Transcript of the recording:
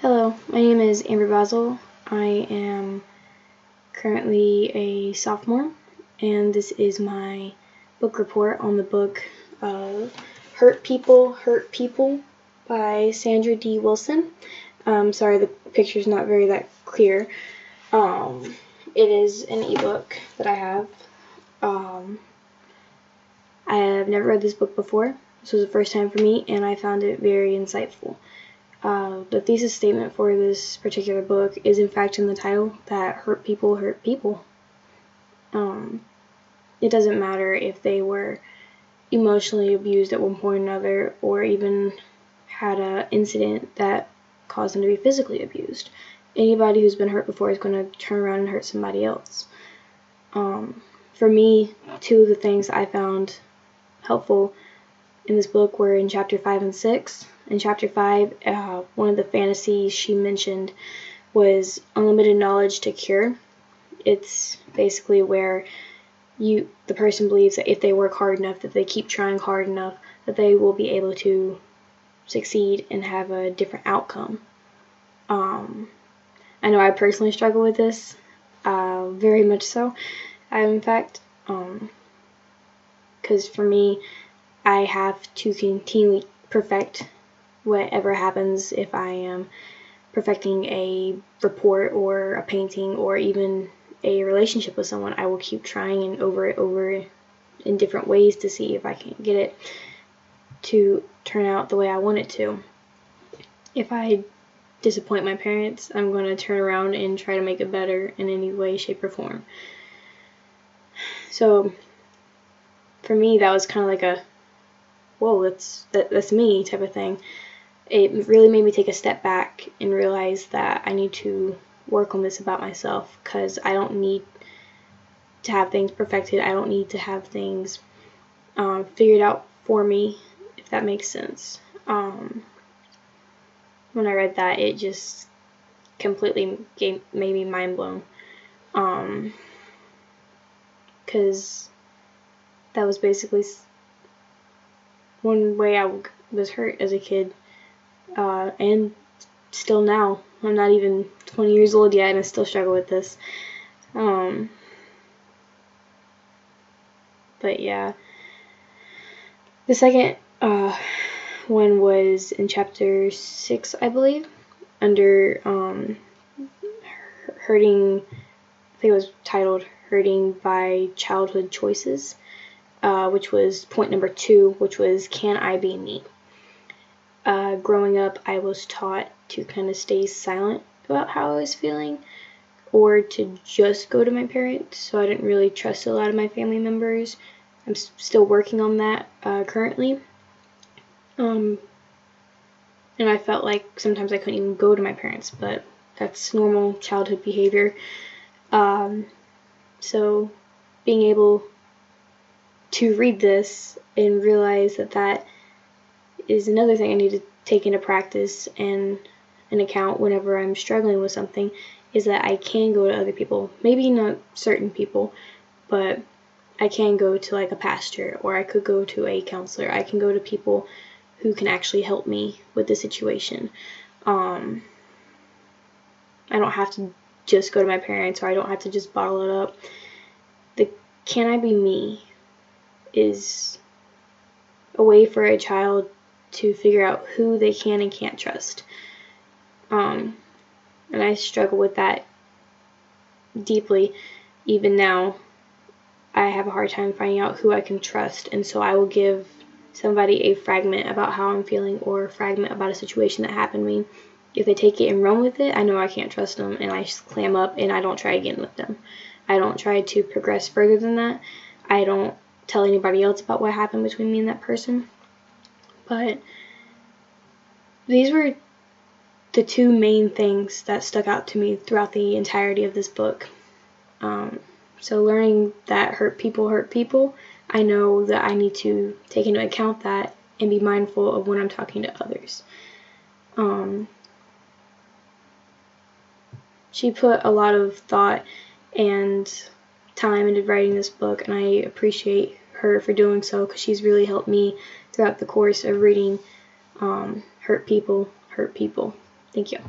Hello, my name is Amber Basel. I am currently a sophomore, and this is my book report on the book Hurt People by Sandra D. Wilson. Sorry, the picture's not that clear. It is an ebook that I have. I have never read this book before. This was the first time for me, and I found it very insightful. The thesis statement for this particular book is in fact in the title, that hurt people hurt people. It doesn't matter if they were emotionally abused at one point or another, or even had an incident that caused them to be physically abused. Anybody who's been hurt before is going to turn around and hurt somebody else. For me, two of the things I found helpful in this book were in chapter 5 and 6. In chapter 5, one of the fantasies she mentioned was unlimited knowledge to cure. It's basically where the person believes that if they work hard enough, that they keep trying hard enough, that they will be able to succeed and have a different outcome. I know I personally struggle with this, very much so. In fact, because for me, I have to continually perfect whatever happens. If I am perfecting a report or a painting or even a relationship with someone, I will keep trying and over in different ways to see if I can get it to turn out the way I want it to. If I disappoint my parents, I'm going to turn around and try to make it better in any way, shape, or form. So for me, that was kind of like a, whoa, that's me type of thing. It really made me take a step back and realize that I need to work on this about myself, because I don't need to have things perfected. I don't need to have things figured out for me, if that makes sense. When I read that, it just completely made me mind blown, because that was basically one way I was hurt as a kid, and still now. I'm not even 20 years old yet, and I still struggle with this. But yeah, the second one was in chapter 6, I believe, under hurting. I think it was titled "Hurting by Childhood Choices," which was point number 2, which was, can I be me? Growing up, I was taught to kind of stay silent about how I was feeling, or to just go to my parents, so I didn't really trust a lot of my family members. I'm still working on that currently, and I felt like sometimes I couldn't even go to my parents, but that's normal childhood behavior. So being able to read this and realize that is another thing I need to take into practice and an account whenever I'm struggling with something, is that I can go to other people. Maybe not certain people, but I can go to like a pastor, or I could go to a counselor. I can go to people who can actually help me with the situation. I don't have to just go to my parents, or I don't have to just bottle it up. The can I be me is a way for a child to figure out who they can and can't trust. And I struggle with that deeply. Even now, I have a hard time finding out who I can trust, and so I will give somebody a fragment about how I'm feeling, or a fragment about a situation that happened to me. If they take it and run with it, I know I can't trust them, and I just clam up and I don't try again with them. I don't try to progress further than that. I don't tell anybody else about what happened between me and that person. But these were the two main things that stuck out to me throughout the entirety of this book. So learning that hurt people, I know that I need to take into account that and be mindful of when I'm talking to others. She put a lot of thought and time into writing this book, and I appreciate her for doing so, because she's really helped me throughout the course of reading Hurt People. Thank you.